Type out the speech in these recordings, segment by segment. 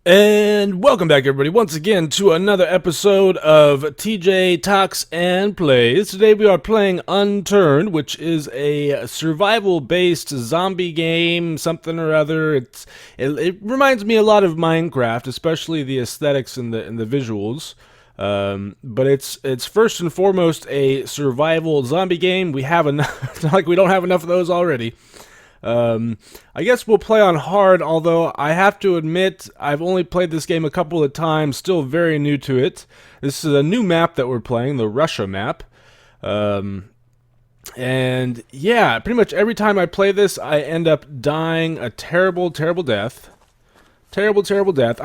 And welcome back, everybody, once again to another episode of TJ Talks and Plays. Today we are playing Unturned, which is a survival-based zombie game, something or other. It reminds me a lot of Minecraft, especially the aesthetics and the visuals. But it's first and foremost a survival zombie game. We have enough, it's not like we don't have enough of those already. I guess we'll play on hard, although I have to admit I've only played this game a couple of times, still very new to it. This is a new map that we're playing, the Russia map. And yeah, pretty much every time I play this, I end up dying a terrible, terrible death. Terrible, terrible death.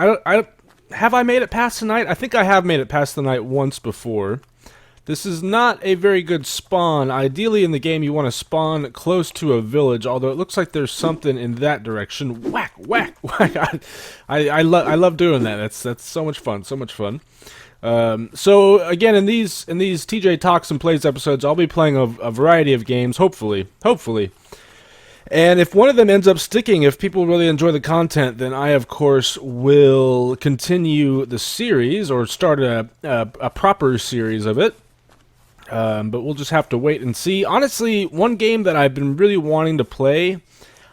Have I made it past the night? I think I have made it past the night once before. This is not a very good spawn. Ideally in the game you want to spawn close to a village, although it looks like there's something in that direction. Whack, whack, whack. I love doing that. That's so much fun, so much fun. So again, in these TJ Talks and Plays episodes, I'll be playing a variety of games, hopefully. And if one of them ends up sticking, if people really enjoy the content, then I, of course, will continue the series or start a proper series of it. But we'll just have to wait and see. Honestly, one game that I've been really wanting to play,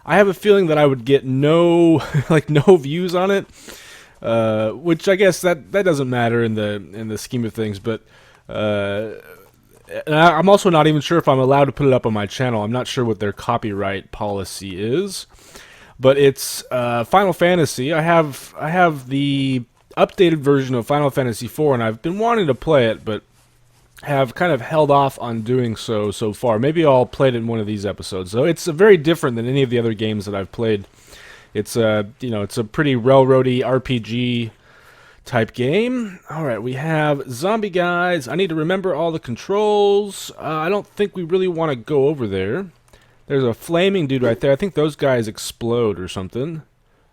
I have a feeling that I would get no no views on it, which I guess that doesn't matter in the scheme of things. But and I'm also not even sure if I'm allowed to put it up on my channel. I'm not sure what their copyright policy is, but it's Final Fantasy. I have the updated version of Final Fantasy IV, and I've been wanting to play it, but have kind of held off on doing so far. Maybe I'll play it in one of these episodes. So it's very different than any of the other games that I've played. It's it's a pretty railroady RPG type game. All right, we have zombie guys. I need to remember all the controls. I don't think we really want to go over there. There's a flaming dude right there. I think those guys explode or something.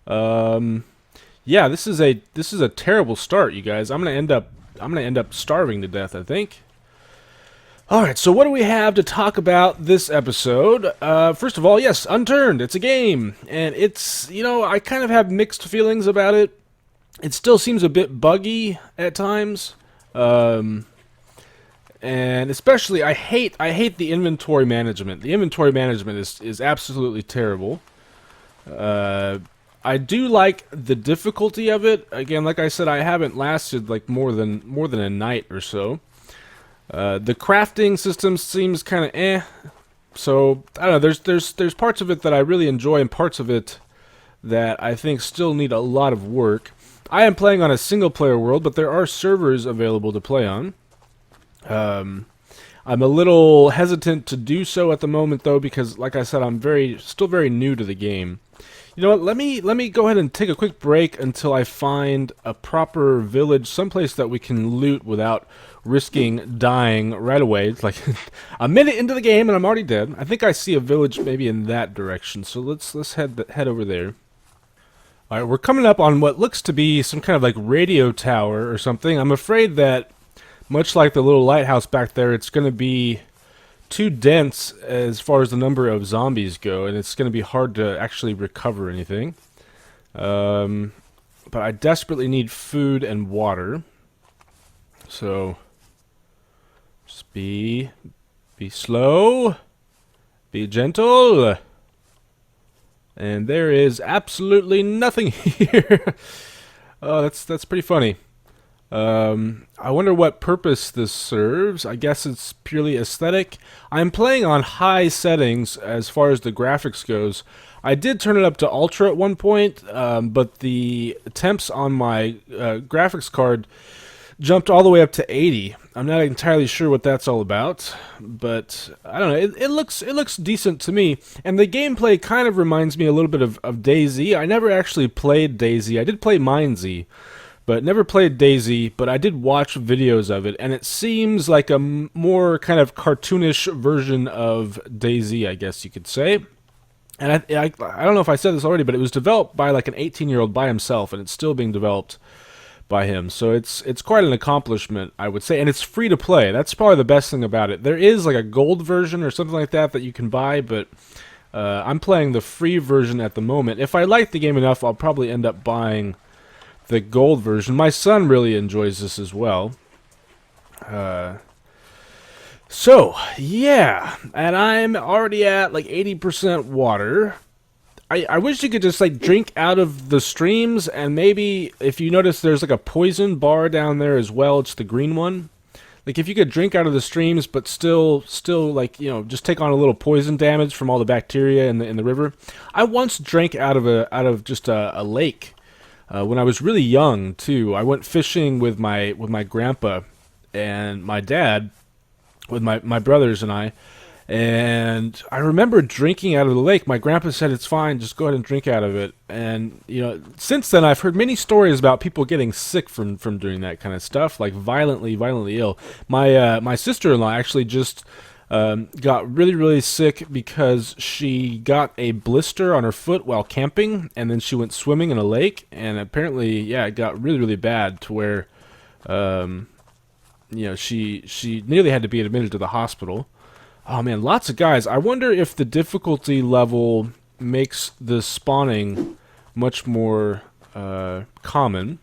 Yeah, this is a terrible start, you guys. I'm gonna end up starving to death, I think. Alright, so what do we have to talk about this episode? First of all, yes, Unturned. It's a game. And it's, I kind of have mixed feelings about it. It still seems a bit buggy at times. And especially, I hate the inventory management. The inventory management is absolutely terrible. I do like the difficulty of it. Again, like I said, I haven't lasted like more than a night or so. The crafting system seems kind of eh. So I don't know. There's parts of it that I really enjoy, and parts of it that I think still need a lot of work. I am playing on a single-player world, but there are servers available to play on. I'm a little hesitant to do so at the moment, though, because, like I said, I'm still very new to the game. You know what? Let me go ahead and take a quick break until I find a proper village, someplace that we can loot without risking dying right away. It's like a minute into the game and I'm already dead. I think I see a village maybe in that direction, so let's head over there. All right, we're coming up on what looks to be some kind of like radio tower or something. I'm afraid that, much like the little lighthouse back there, it's going to be too dense as far as the number of zombies go, and it's going to be hard to actually recover anything. But I desperately need food and water. So just be slow, be gentle. And there is absolutely nothing here. Oh, that's pretty funny. I wonder what purpose this serves. I guess it's purely aesthetic. I'm playing on high settings as far as the graphics goes. I did turn it up to ultra at one point, but the temps on my graphics card jumped all the way up to 80. I'm not entirely sure what that's all about, but I don't know. It looks decent to me, and the gameplay kind of reminds me a little bit of DayZ. I never actually played DayZ. I did play MineZ, but never played DayZ, but I did watch videos of it, and it seems like a more kind of cartoonish version of DayZ, I guess you could say. And I don't know if I said this already, but it was developed by like an 18-year-old by himself, and it's still being developed by him. So it's quite an accomplishment, I would say, and it's free to play. That's probably the best thing about it. There is like a gold version or something like that you can buy, but I'm playing the free version at the moment. If I like the game enough, I'll probably end up buying the gold version. My son really enjoys this as well. So, yeah, and I'm already at like 80% water. I wish you could just like drink out of the streams, and maybe if you notice there's like a poison bar down there as well, it's the green one. Like if you could drink out of the streams but still like, you know, just take on a little poison damage from all the bacteria in the river. I once drank out of just a lake when I was really young too. I went fishing with my grandpa and my dad, with my brothers and I. And I remember drinking out of the lake. My grandpa said, "It's fine, just go ahead and drink out of it." And, you know, since then I've heard many stories about people getting sick from doing that kind of stuff, like violently ill. My sister-in-law actually just got really sick because she got a blister on her foot while camping, and then she went swimming in a lake, and apparently, yeah, it got really bad to where, you know, she nearly had to be admitted to the hospital. Oh man, lots of guys. I wonder if the difficulty level makes the spawning much more common.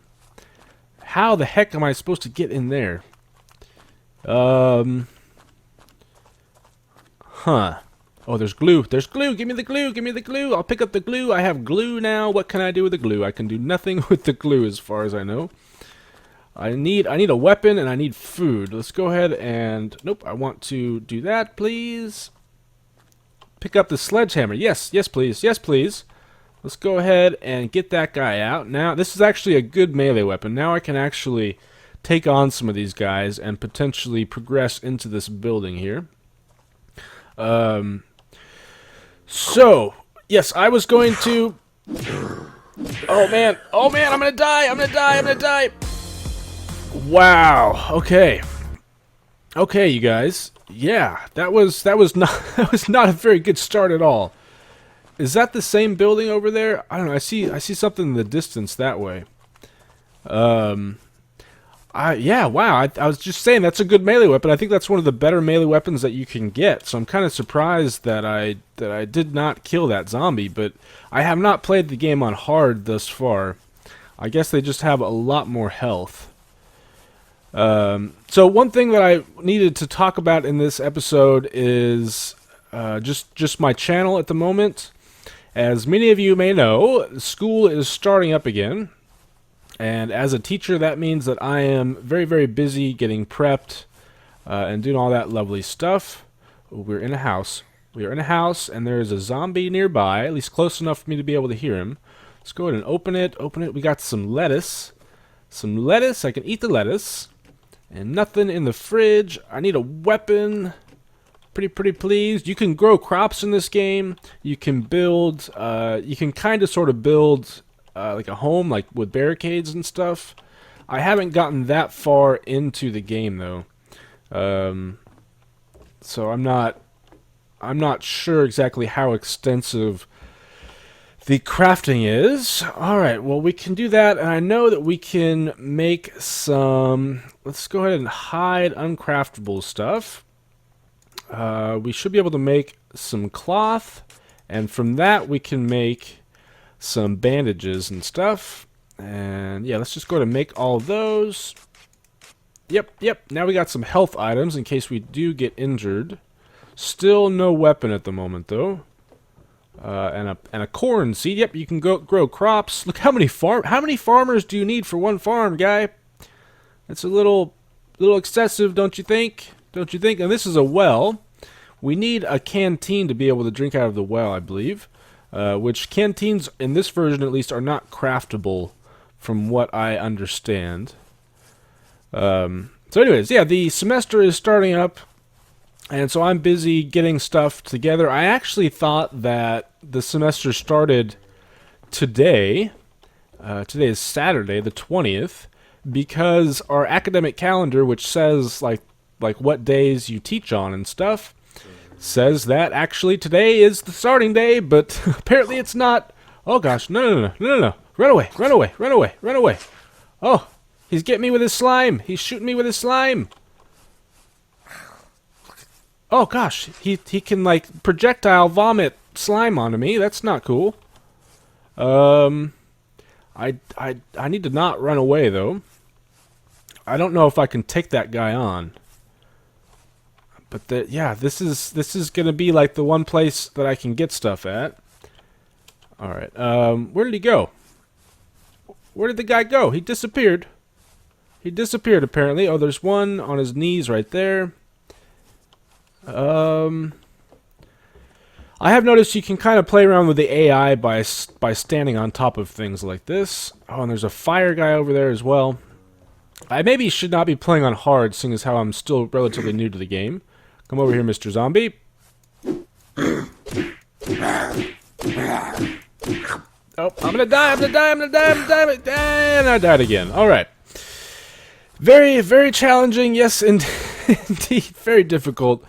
How the heck am I supposed to get in there? Huh. Oh, there's glue. There's glue. Give me the glue. Give me the glue. I'll pick up the glue. I have glue now. What can I do with the glue? I can do nothing with the glue as far as I know. I need a weapon and I need food. Let's go ahead and... Nope, I want to do that, please. Pick up the sledgehammer. Yes, yes, please. Yes, please. Let's go ahead and get that guy out. Now, this is actually a good melee weapon. Now I can actually take on some of these guys and potentially progress into this building here. So, yes, I was going to... Oh, man. Oh, man, I'm going to die. I'm going to die. I'm going to die. Wow. Okay. Okay, you guys. Yeah, that was not a very good start at all. Is that the same building over there? I don't know. I see something in the distance that way. Yeah, wow. I was just saying that's a good melee weapon. I think that's one of the better melee weapons that you can get. So I'm kind of surprised that I did not kill that zombie, but I have not played the game on hard thus far. I guess they just have a lot more health. So one thing that I needed to talk about in this episode is just my channel at the moment. As many of you may know, school is starting up again. And as a teacher, that means that I am very busy getting prepped and doing all that lovely stuff. We're in a house. We are in a house, and there is a zombie nearby, at least close enough for me to be able to hear him. Let's go ahead and open it. Open it. We got some lettuce. Some lettuce. I can eat the lettuce. And nothing in the fridge. I need a weapon. Pretty pleased. You can grow crops in this game. You can build, you can kind of sort of build like a home, like with barricades and stuff. I haven't gotten that far into the game though. So I'm not sure exactly how extensive the crafting is. Alright, well we can do that, and I know that we can make some... Let's go ahead and hide uncraftable stuff. We should be able to make some cloth, and from that we can make some bandages and stuff. And yeah, let's just go ahead and make all of those. Yep, now we got some health items in case we do get injured. Still no weapon at the moment though. And a corn seed. Yep, you can grow crops. Look how many farmers do you need for one farm, guy? That's a little excessive, don't you think? Don't you think? And this is a well. We need a canteen to be able to drink out of the well, I believe. Which canteens, in this version at least, are not craftable, from what I understand. So anyways, yeah, the semester is starting up. And so I'm busy getting stuff together. I actually thought that the semester started today. Today is Saturday, the 20th, because our academic calendar, which says like what days you teach on and stuff, says that actually today is the starting day, but apparently it's not. Oh gosh, no. Run away. Oh, he's getting me with his slime. He's shooting me with his slime. Oh gosh, he can like projectile vomit slime onto me. That's not cool. I I need to not run away, though. I don't know if I can take that guy on. But yeah, this is gonna be like the one place that I can get stuff at. All right. Where did he go? Where did the guy go? He disappeared. He disappeared apparently. Oh, there's one on his knees right there. I have noticed you can kind of play around with the AI by standing on top of things like this. Oh, and there's a fire guy over there as well. I maybe should not be playing on hard, seeing as how I'm still relatively new to the game. Come over here, Mr. Zombie. Oh, I'm gonna die, I'm gonna die, I'm gonna die, I'm gonna die, and I died again. Alright. Very, very challenging, yes, indeed. Very difficult.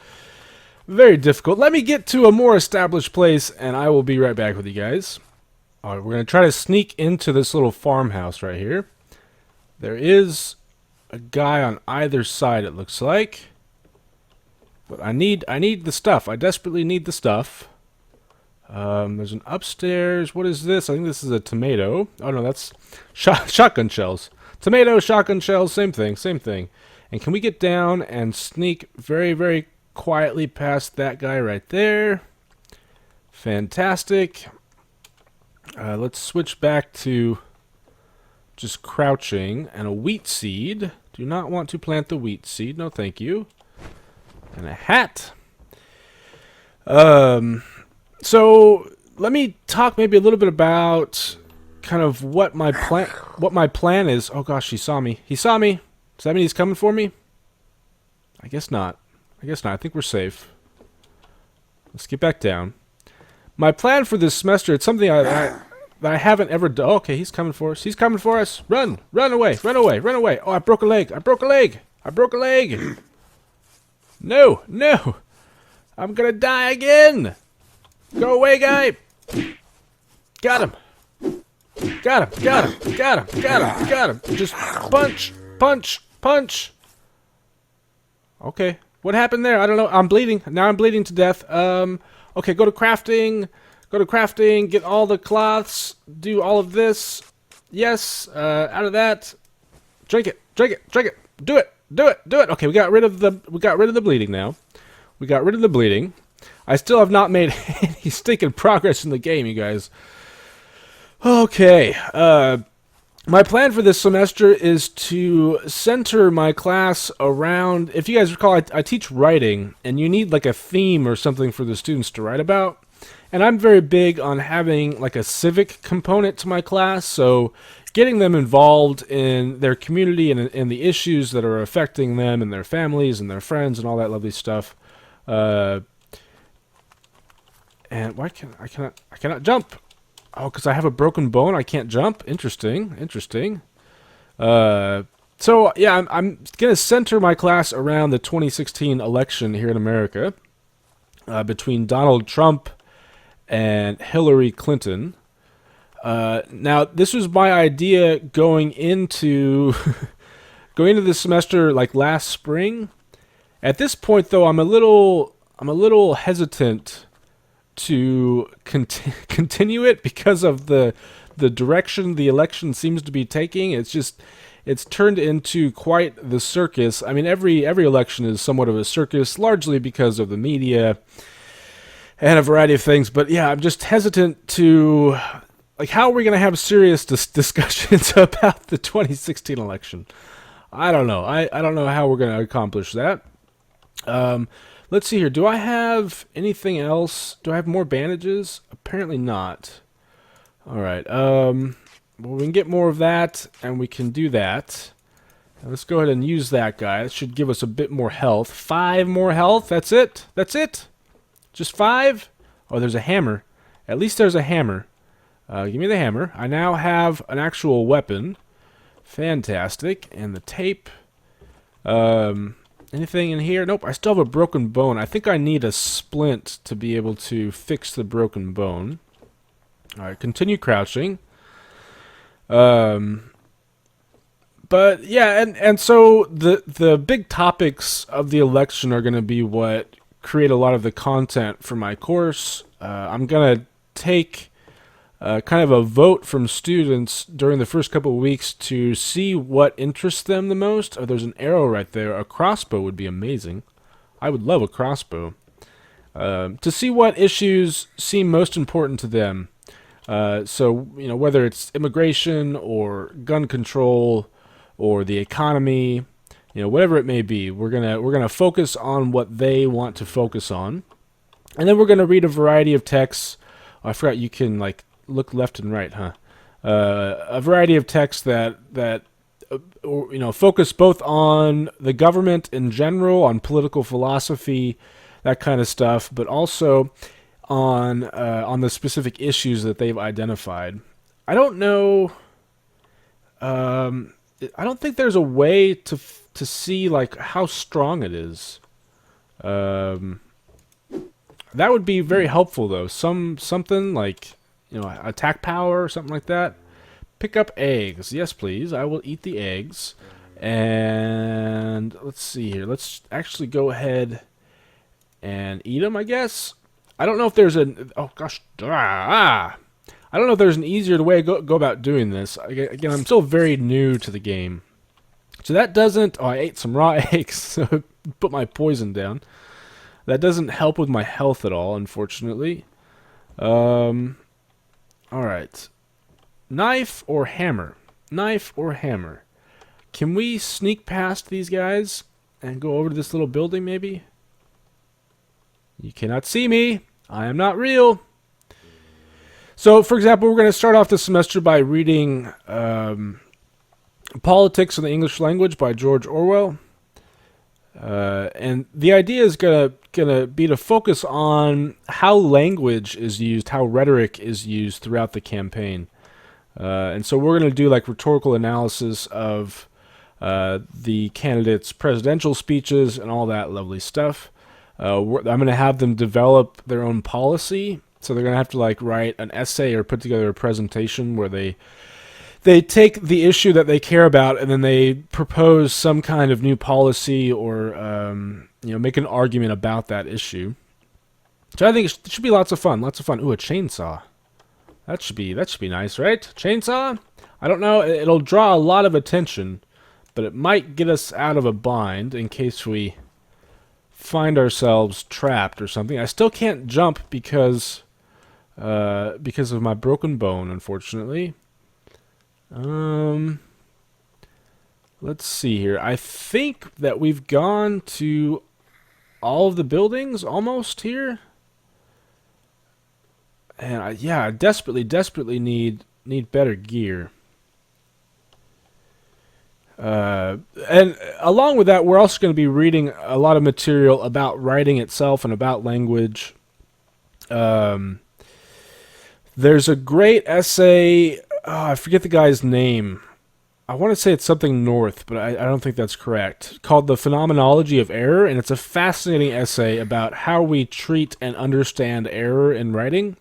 Very difficult. Let me get to a more established place, and I will be right back with you guys. Alright, we're gonna try to sneak into this little farmhouse right here. There is a guy on either side, it looks like. But I need the stuff. I desperately need the stuff. There's an upstairs. What is this? I think this is a tomato. Oh no, that's shotgun shells. Tomato, shotgun shells, same thing, same thing. And can we get down and sneak very, very quietly past that guy right there? Fantastic. Let's switch back to just crouching and a wheat seed. Do not want to plant the wheat seed. No, thank you. And a hat. So let me talk maybe a little bit about kind of what my plan is. Oh gosh, he saw me. He saw me. Does that mean he's coming for me? I guess not. I guess not. I think we're safe. Let's get back down. My plan for this semester, it's something that I haven't ever done. Okay, he's coming for us. He's coming for us. Run! Run away! Run away! Run away! Oh, I broke a leg! I broke a leg! I broke a leg! No! No! I'm gonna die again! Go away, guy! Got him! Got him! Got him! Got him! Got him! Got him! Just punch! Punch! Punch! Okay. What happened there? I don't know. I'm bleeding. Now I'm bleeding to death. Okay, go to crafting. Go to crafting. Get all the cloths. Do all of this. Yes. Out of that. Drink it. Drink it. Drink it. Do it. Do it. Do it. Okay, we got rid of the bleeding now. We got rid of the bleeding. I still have not made any stinking progress in the game, you guys. Okay. My plan for this semester is to center my class around, if you guys recall, I teach writing, and you need like a theme or something for the students to write about. And I'm very big on having like a civic component to my class, so getting them involved in their community and in the issues that are affecting them and their families and their friends and all that lovely stuff. And why can't I cannot jump? Oh, because I have a broken bone, I can't jump. Interesting, interesting. So yeah, I'm gonna center my class around the 2016 election here in America, between Donald Trump and Hillary Clinton. Now, this was my idea going into this semester, like last spring. At this point, though, I'm a little hesitant to continue it because of the direction the election seems to be taking. It's turned into quite the circus. I mean, every election is somewhat of a circus, largely because of the media and a variety of things. But yeah, I'm just hesitant to, like, how are we going to have serious discussions about the 2016 election? I don't know. I don't know how we're going to accomplish that. Let's see here. Do I have anything else? Do I have more bandages? Apparently not. All right. Well, we can get more of that, and we can do that. Now, let's go ahead and use that guy. That should give us a bit more health. 5 more health. That's it. That's it. Just 5? Oh, there's a hammer. At least there's a hammer. Give me the hammer. I now have an actual weapon. Fantastic. And the tape. Anything in here? Nope, I still have a broken bone. I think I need a splint to be able to fix the broken bone. Alright, continue crouching. But yeah, and so the big topics of the election are going to be what create a lot of the content for my course. I'm going to take kind of a vote from students during the first couple of weeks to see what interests them the most. Oh, there's an arrow right there. A crossbow would be amazing. I would love a crossbow. To see what issues seem most important to them. So, whether it's immigration or gun control or the economy, whatever it may be, we're gonna focus on what they want to focus on, and then we're gonna read a variety of texts. Oh, I forgot you can like look left and right, huh? A variety of texts that focus both on the government in general, on political philosophy, that kind of stuff, but also on the specific issues that they've identified. I don't know. I don't think there's a way to see like how strong it is. That would be very helpful though. Something like attack power or something like that. Pick up eggs. Yes, please. I will eat the eggs. And let's see here. Let's actually go ahead and eat them, I guess. I don't know if there's an... Oh, gosh. I don't know if there's an easier way to go about doing this. Again, I'm still very new to the game. So that doesn't... Oh, I ate some raw eggs, so put my poison down. That doesn't help with my health at all, unfortunately. Alright. Knife or hammer? Knife or hammer? Can we sneak past these guys and go over to this little building, maybe? You cannot see me. I am not real. So, for example, we're going to start off the semester by reading Politics of the English Language by George Orwell. And the idea is gonna be to focus on how language is used, how rhetoric is used throughout the campaign. And so we're going to do like rhetorical analysis of the candidates' presidential speeches and all that lovely stuff. I'm going to have them develop their own policy. So they're going to have to like write an essay or put together a presentation where they take the issue that they care about and then they propose some kind of new policy or make an argument about that issue. So I think it should be lots of fun. Lots of fun. Ooh, a chainsaw. That should be nice, right? Chainsaw? I don't know. It'll draw a lot of attention, but it might get us out of a bind in case we find ourselves trapped or something. I still can't jump because of my broken bone, unfortunately. Let's see here. I think that we've gone to all of the buildings almost here. And I desperately need better gear. And along with that, we're also going to be reading a lot of material about writing itself and about language. There's a great essay. I forget the guy's name. I want to say it's something North, but I don't think that's correct. Called The Phenomenology of Error, and it's a fascinating essay about how we treat and understand error in writing.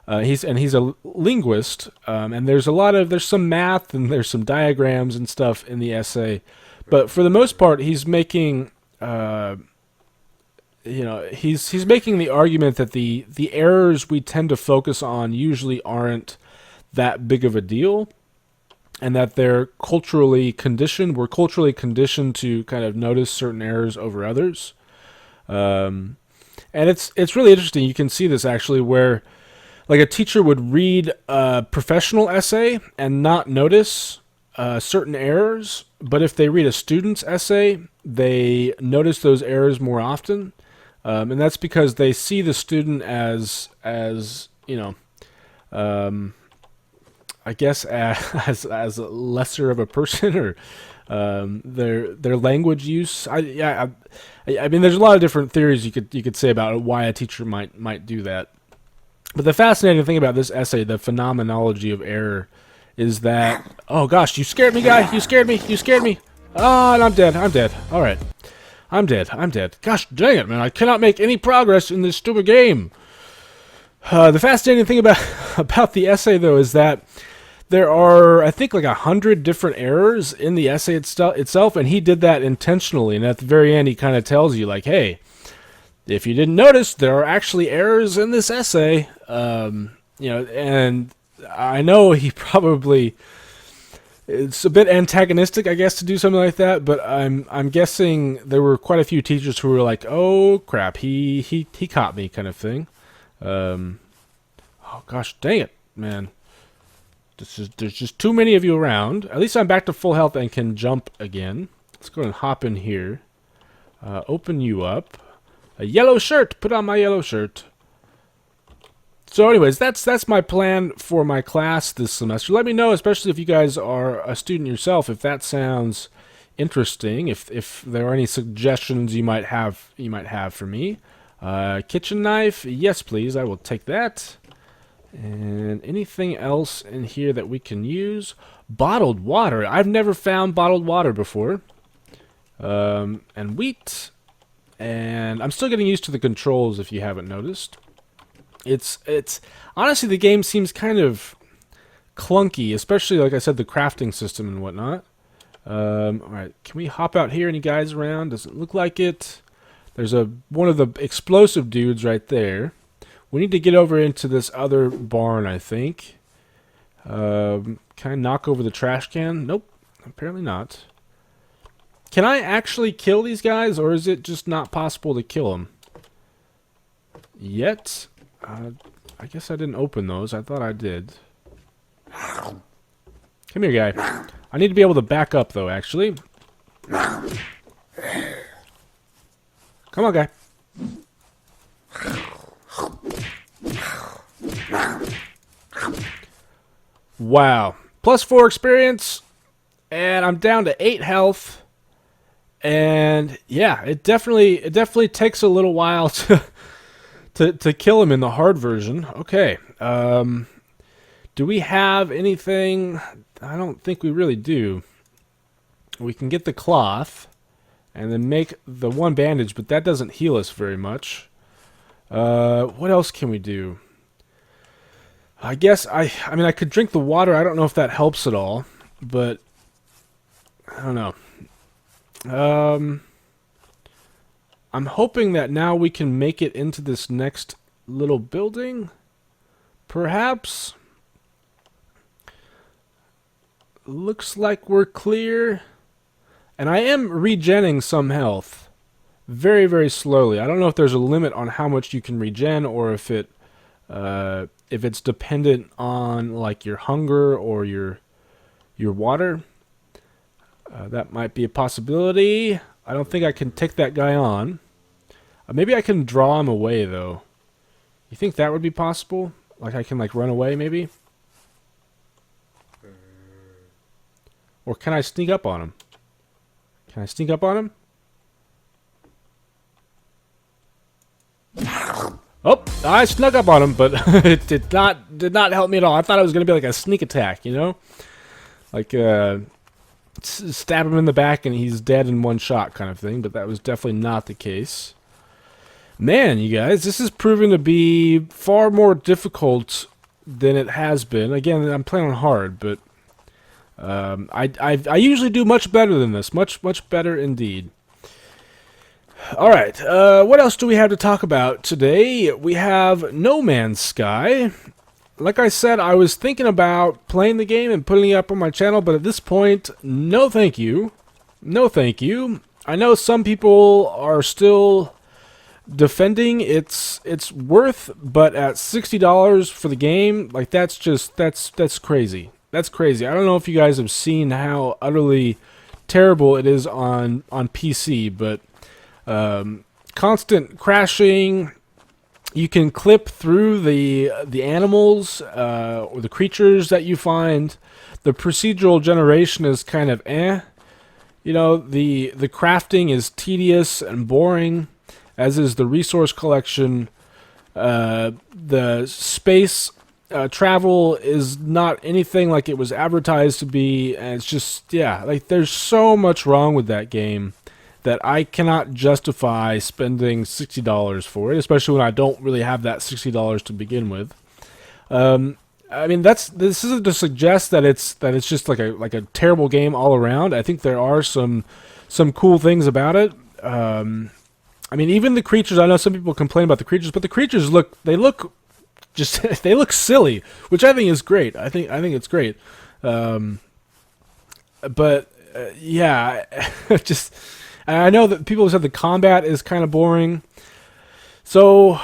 He's a linguist, and there's some math and there's some diagrams and stuff in the essay, but for the most part, he's making he's making the argument that the errors we tend to focus on usually aren't that big of a deal, and that they're culturally conditioned. We're culturally conditioned to kind of notice certain errors over others, and it's really interesting. You can see this actually where. Like a teacher would read a professional essay and not notice certain errors, but if they read a student's essay, they notice those errors more often, and that's because they see the student as I guess as lesser of a person, or their language use. I mean, there's a lot of different theories you could say about why a teacher might do that. But the fascinating thing about this essay, The Phenomenology of Error, is that... Oh, gosh, you scared me, guy! You scared me! Oh, and I'm dead. All right. I'm dead. Gosh dang it, man. I cannot make any progress in this stupid game. The fascinating thing about the essay, though, is that there are, I think, like 100 different errors in the essay itself, and he did that intentionally. And at the very end, he kind of tells you, like, hey... If you didn't notice, there are actually errors in this essay, and I know he probably, it's a bit antagonistic, I guess, to do something like that, but I'm guessing there were quite a few teachers who were like, "Oh crap, he caught me," kind of thing. Oh gosh, dang it, man! There's just too many of you around. At least I'm back to full health and can jump again. Let's go and hop in here. Open you up. A yellow shirt. Put on my yellow shirt. So anyways, that's my plan for my class this semester. Let me know, especially if you guys are a student yourself, if that sounds interesting, if there are any suggestions you might have for me. Kitchen knife, yes please, I will take that. And anything else in here that we can use? Bottled water. I've never found bottled water before. And wheat. And I'm still getting used to the controls if you haven't noticed. It's honestly, the game seems kind of clunky, especially like I said, the crafting system and whatnot. Alright, can we hop out here? Any guys around? Doesn't look like it. There's one of the explosive dudes right there. We need to get over into this other barn, I think. Can I knock over the trash can? Nope, apparently not. Can I actually kill these guys, or is it just not possible to kill them yet? I guess I didn't open those. I thought I did. Come here, guy. I need to be able to back up, though, actually. Come on, guy. Wow. +4 experience, and I'm down to 8 health. And yeah, it definitely takes a little while to kill him in the hard version. Okay. Do we have anything? I don't think we really do. We can get the cloth and then make the one bandage, but that doesn't heal us very much. What else can we do? I guess I mean, I could drink the water. I don't know if that helps at all, but I don't know. I'm hoping that now we can make it into this next little building. Perhaps. Looks like we're clear. And I am regenning some health. Very, very slowly. I don't know if there's a limit on how much you can regen, or if it's dependent on like your hunger or your water. That might be a possibility. I don't think I can take that guy on. Maybe I can draw him away, though. You think that would be possible? Like I can like run away, maybe? Or can I sneak up on him? Can I sneak up on him? Oh, I snuck up on him, but it did not help me at all. I thought it was going to be like a sneak attack, you know? Like, stab him in the back and he's dead in one shot kind of thing, but that was definitely not the case. Man, you guys, this is proving to be far more difficult than it has been. Again, I'm playing on hard, but I usually do much better than this. Much better indeed. Alright, what else do we have to talk about today? We have No Man's Sky. Like I said, I was thinking about playing the game and putting it up on my channel, but at this point, no thank you. No thank you. I know some people are still defending its worth, but at $60 for the game, like that's crazy. That's crazy. I don't know if you guys have seen how utterly terrible it is on PC, but constant crashing. You can clip through the animals or the creatures that you find. The procedural generation is kind of You know, the crafting is tedious and boring, as is the resource collection. The space travel is not anything like it was advertised to be, and it's just, yeah, like there's so much wrong with that game that I cannot justify spending $60 for it, especially when I don't really have that $60 to begin with. I mean, this isn't to suggest that it's just like a terrible game all around. I think there are some cool things about it. I mean, even the creatures. I know some people complain about the creatures, but the creatures look just they look silly, which I think is great. I think it's great. But yeah, just I know that people said the combat is kind of boring. So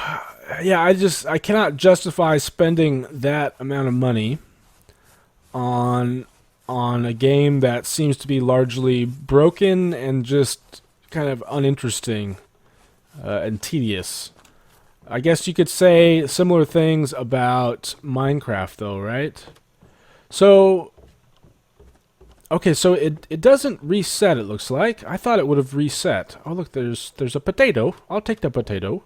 yeah, I cannot justify spending that amount of money on a game that seems to be largely broken and just kind of uninteresting and tedious. I guess you could say similar things about Minecraft, though, right? So, okay, so it doesn't reset, it looks like. I thought it would have reset. Oh, look, there's a potato. I'll take the potato.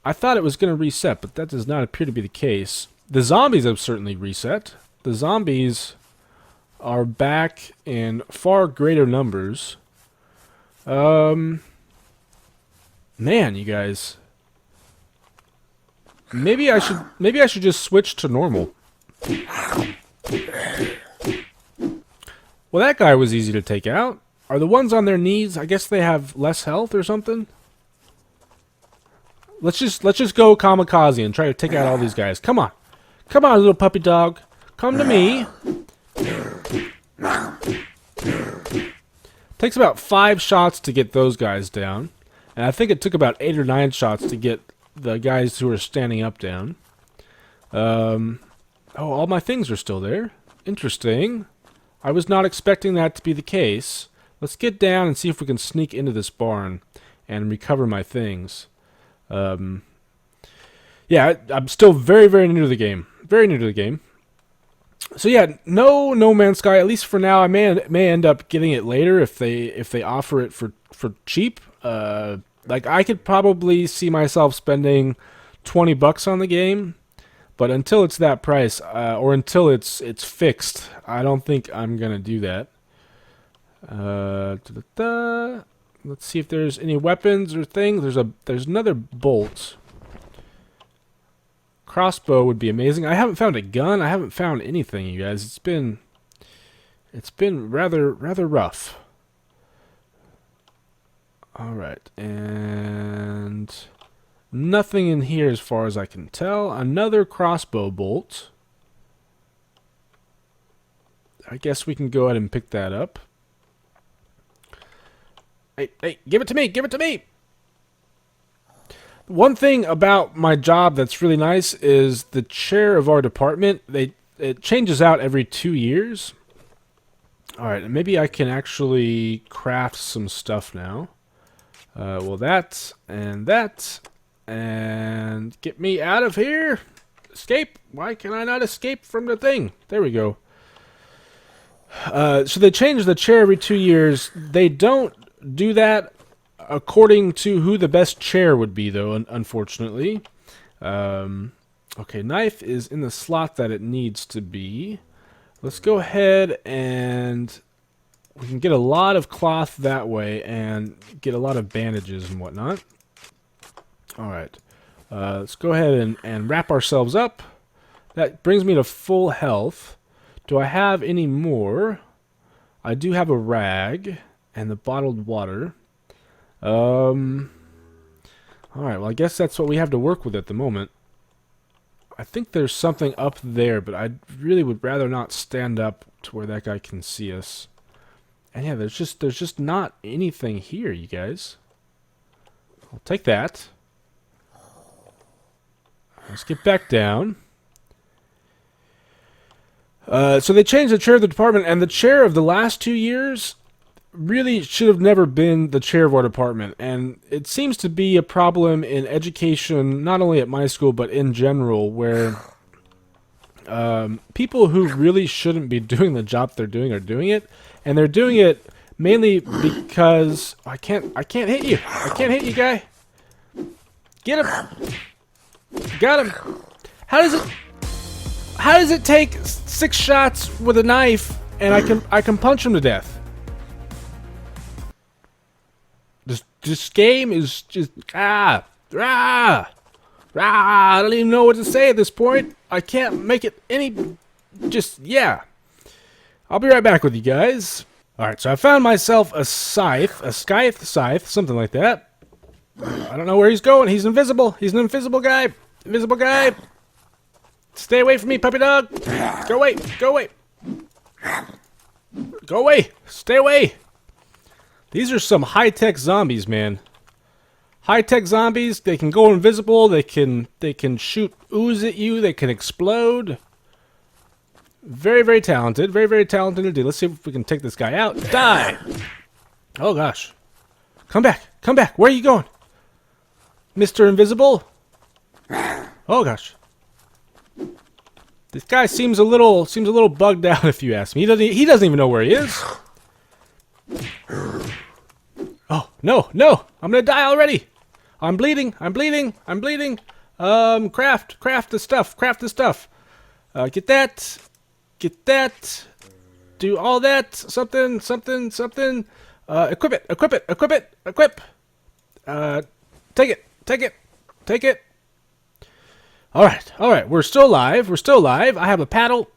I thought it was going to reset, but that does not appear to be the case. The zombies have certainly reset. The zombies are back in far greater numbers. Man, you guys. Maybe I should just switch to normal. Well, that guy was easy to take out. Are the ones on their knees? I guess they have less health or something. Let's just go kamikaze and try to take out all these guys. Come on, little puppy dog. Come to me. Takes about 5 shots to get those guys down, and I think it took about 8 or 9 shots to get the guys who are standing up down. Oh, all my things are still there. Interesting. I was not expecting that to be the case. Let's get down and see if we can sneak into this barn and recover my things. Yeah, I'm still very, very new to the game. Very new to the game. So yeah, no Man's Sky. At least for now, I may end up getting it later if they offer it for cheap. Like I could probably see myself spending $20 on the game, but until it's that price, or until it's fixed, I don't think I'm gonna do that. Let's see if there's any weapons or things. There's another bolt. Crossbow would be amazing. I haven't found a gun. I haven't found anything, you guys. It's been rather rough. All right, and nothing in here as far as I can tell. Another crossbow bolt. I guess we can go ahead and pick that up. Hey, give it to me! Give it to me! One thing about my job that's really nice is the chair of our department. It changes out every 2 years. Alright, maybe I can actually craft some stuff now. Well, that, and get me out of here! Escape! Why can I not escape from the thing? There we go. So they change the chair every 2 years. They don't do that according to who the best chair would be, though, unfortunately. Okay, knife is in the slot that it needs to be. Let's go ahead and we can get a lot of cloth that way and get a lot of bandages and whatnot. Alright, let's go ahead and wrap ourselves up. That brings me to full health. Do I have any more? I do have a rag and the bottled water. Alright, well, I guess that's what we have to work with at the moment. I think there's something up there, but I really would rather not stand up to where that guy can see us. And yeah, there's just not anything here, you guys. I'll take that. Let's get back down. So they changed the chair of the department, and the chair of the last 2 years really should have never been the chair of our department. And it seems to be a problem in education, not only at my school, but in general, where people who really shouldn't be doing the job they're doing are doing it. And they're doing it mainly because... I can't hit you. I can't hit you, guy. Get him. Got him. How does it take 6 shots with a knife and I can punch him to death? This game is just I don't even know what to say at this point. I can't make it any. Yeah. I'll be right back with you guys. All right, so I found myself a scythe, something like that. I don't know where he's going. He's invisible. He's an invisible guy. Invisible guy! Stay away from me, puppy dog! Go away! Go away! Go away! Stay away! These are some high-tech zombies, man. High-tech zombies, they can go invisible, they can shoot ooze at you, they can explode. Very, very talented. Very, very talented indeed. Let's see if we can take this guy out. Die! Oh, gosh. Come back! Come back! Where are you going? Mr. Invisible? Oh, gosh. This guy seems a little bugged out, if you ask me. He doesn't even know where he is. Oh, no, no! I'm gonna die already! I'm bleeding, I'm bleeding, I'm bleeding! Craft the stuff, craft the stuff! Get that, do all that, something, equip it, equip it, equip it, equip! Take it! Alright, we're still alive, I have a paddle,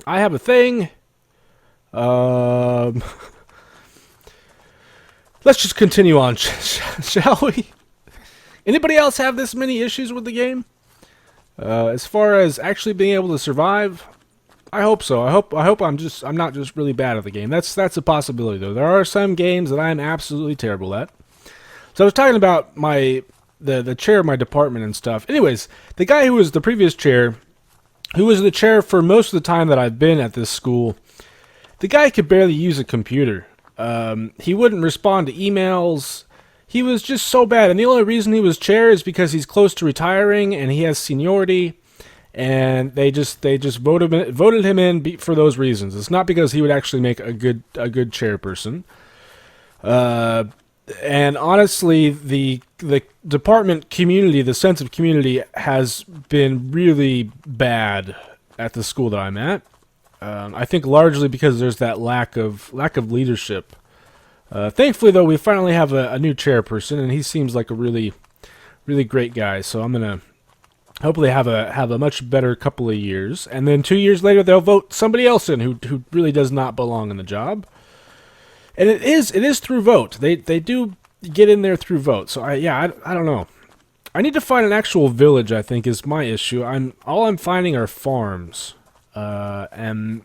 I have a thing, let's just continue on, shall we? Anybody else have this many issues with the game? As far as actually being able to survive, I hope so. I hope I'm not just really bad at the game. That's a possibility though. There are some games that I am absolutely terrible at. So I was talking about the chair of my department and stuff. Anyways, the guy who was the previous chair, who was the chair for most of the time that I've been at this school, the guy could barely use a computer. He wouldn't respond to emails. He was just so bad, and the only reason he was chair is because he's close to retiring and he has seniority, and they just voted him in for those reasons. It's not because he would actually make a good chairperson. And honestly, the department community, the sense of community, has been really bad at the school that I'm at. I think largely because there's that lack of leadership. Thankfully, though, we finally have a new chairperson, and he seems like a really, really great guy. So I'm gonna hopefully have a much better couple of years, and then 2 years later they'll vote somebody else in who really does not belong in the job. And it is through vote. They do get in there through vote. So I don't know. I need to find an actual village, I think, is my issue. All I'm finding are farms. And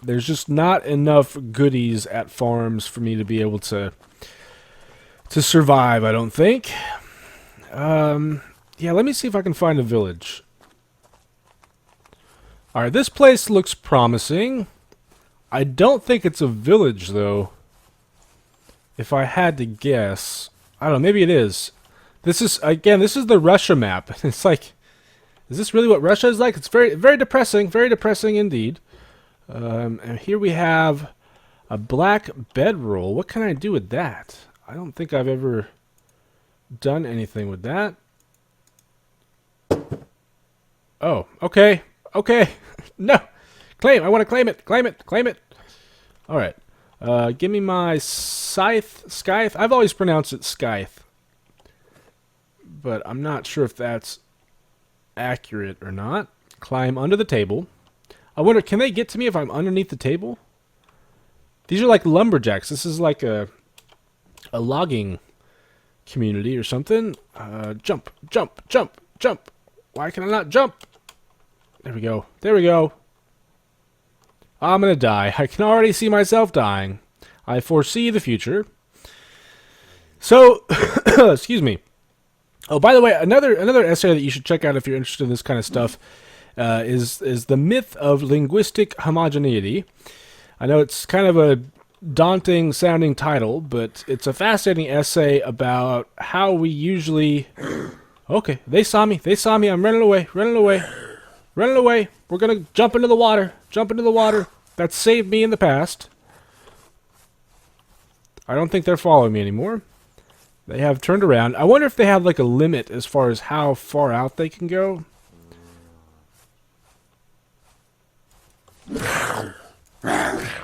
there's just not enough goodies at farms for me to be able to survive, I don't think. Yeah, let me see if I can find a village. Alright, this place looks promising. I don't think it's a village, though. If I had to guess. I don't know, maybe it is. This is the Russia map. It's like, is this really what Russia is like? It's very, very depressing indeed. And here we have a black bedroll. What can I do with that? I don't think I've ever done anything with that. Oh, okay. No! Claim! I want to claim it! Alright. Give me my scythe. I've always pronounced it scythe. But I'm not sure if that's accurate or not. Climb under the table. I wonder, can they get to me if I'm underneath the table? These are like lumberjacks. This is like a logging community or something. Jump. Why can I not jump? There we go. I'm gonna die. I can already see myself dying. I foresee the future. So, excuse me. Oh, by the way, another essay that you should check out if you're interested in this kind of stuff is the myth of linguistic homogeneity. I know it's kind of a daunting sounding title, but it's a fascinating essay about how we usually... Okay, they saw me. I'm running away. We're gonna jump into the water. That saved me in the past. I don't think they're following me anymore. They have turned around. I wonder if they have like a limit as far as how far out they can go.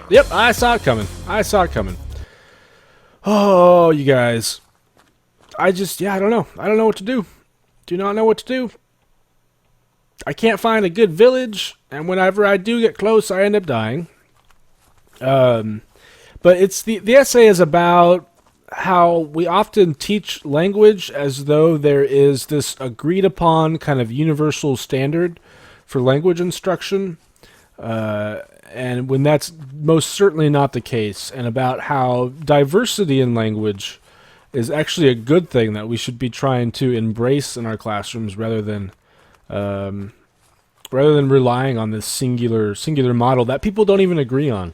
Yep, I saw it coming. Oh, you guys. I don't know. I don't know what to do. Do not know what to do. I can't find a good village, and whenever I do get close, I end up dying. But it's the essay is about how we often teach language as though there is this agreed upon kind of universal standard for language instruction, and when that's most certainly not the case, and about how diversity in language is actually a good thing that we should be trying to embrace in our classrooms rather than relying on this singular model that people don't even agree on.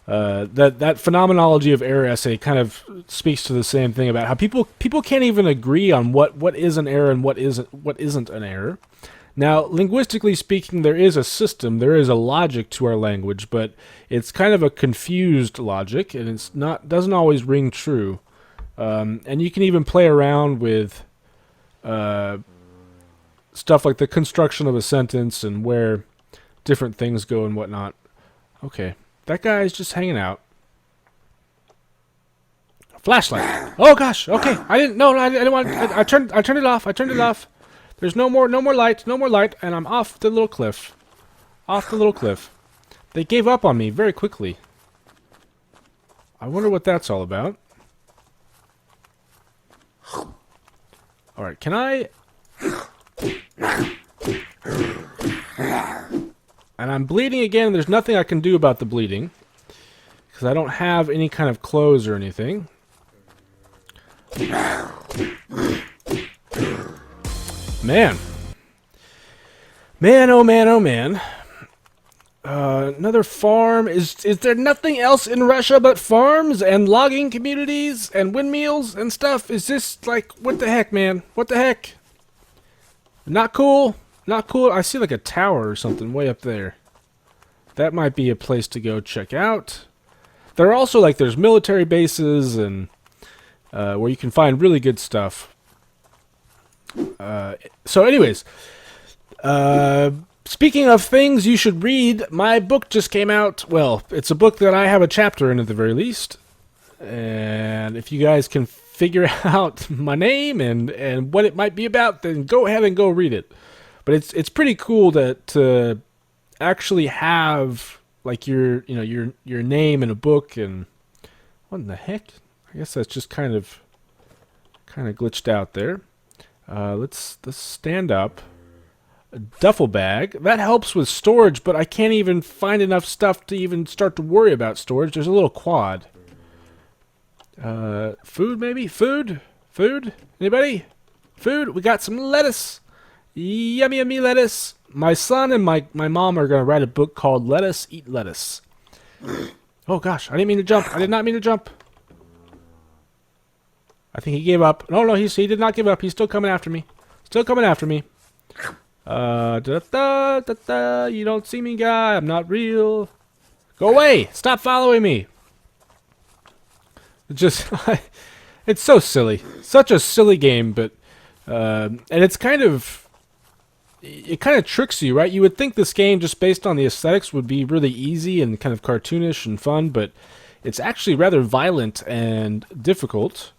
That phenomenology of error essay kind of speaks to the same thing about how people can't even agree on what is an error and what isn't an error. Now, linguistically speaking, there is a system, there is a logic to our language, but it's kind of a confused logic, and doesn't always ring true. And you can even play around with stuff like the construction of a sentence and where different things go and whatnot. Okay, that guy's just hanging out. Flashlight. Oh gosh. Okay, I didn't want. I turned it off. I turned it off. There's no more light, and I'm off the little cliff. Off the little cliff. They gave up on me very quickly. I wonder what that's all about. Alright, can I... And I'm bleeding again, and there's nothing I can do about the bleeding, because I don't have any kind of clothes or anything. Man, oh man, oh man. Another farm. Is there nothing else in Russia but farms and logging communities and windmills and stuff? Is this like, what the heck, man? What the heck? Not cool. Not cool. I see like a tower or something way up there. That might be a place to go check out. There are also like, there's military bases and where you can find really good stuff. So anyways, speaking of things you should read, my book just came out. Well, it's a book that I have a chapter in at the very least. And if you guys can figure out my name and what it might be about, then go ahead and go read it. But it's pretty cool to actually have like your name in a book. And what in the heck? I guess that's just kind of glitched out there. Let's stand up. A duffel bag. That helps with storage, but I can't even find enough stuff to even start to worry about storage. There's a little quad. Food maybe? Food? Anybody? Food? We got some lettuce. Yummy, yummy lettuce. My son and my mom are going to write a book called Let Us Eat Lettuce. Oh gosh, I didn't mean to jump. I did not mean to jump. I think he gave up. No, he did not give up. He's still coming after me. You don't see me, guy. I'm not real. Go away. Stop following me. It's so silly. Such a silly game, but and it kind of tricks you, right? You would think this game, just based on the aesthetics, would be really easy and kind of cartoonish and fun, but it's actually rather violent and difficult.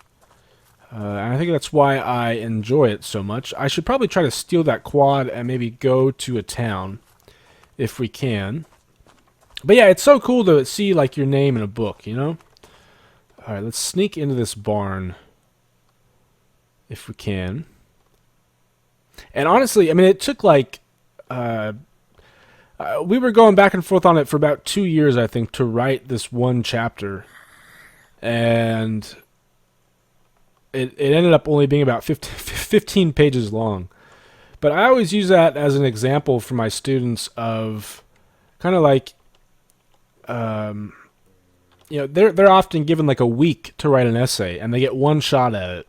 And I think that's why I enjoy it so much. I should probably try to steal that quad and maybe go to a town if we can. But yeah, it's so cool to see like your name in a book, you know? Alright, let's sneak into this barn if we can. And honestly, I mean, it took like... we were going back and forth on it for about 2 years, I think, to write this one chapter. And... It ended up only being about 15 pages long. But I always use that as an example for my students of kind of like, they're often given like a week to write an essay, and they get one shot at it.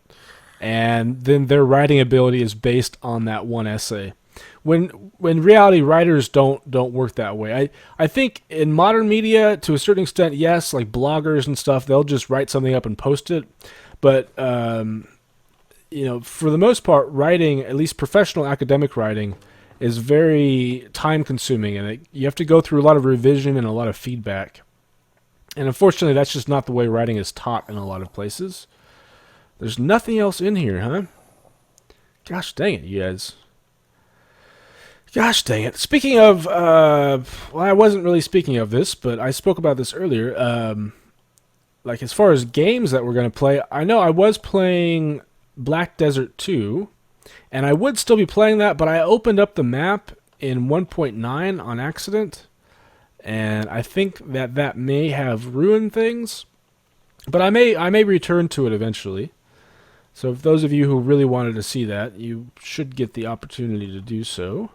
And then their writing ability is based on that one essay. When reality, writers don't work that way. I think in modern media, to a certain extent, yes, like bloggers and stuff, they'll just write something up and post it. But, for the most part, writing, at least professional academic writing, is very time-consuming, and you have to go through a lot of revision and a lot of feedback. And unfortunately, that's just not the way writing is taught in a lot of places. There's nothing else in here, huh? Gosh dang it, you guys. Gosh dang it. Speaking of, well, I wasn't really speaking of this, but I spoke about this earlier. like as far as games that we're going to play, I know I was playing Black Desert 2, and I would still be playing that, but I opened up the map in 1.9 on accident, and I think that may have ruined things, but I may return to it eventually. So if those of you who really wanted to see that, you should get the opportunity to do so.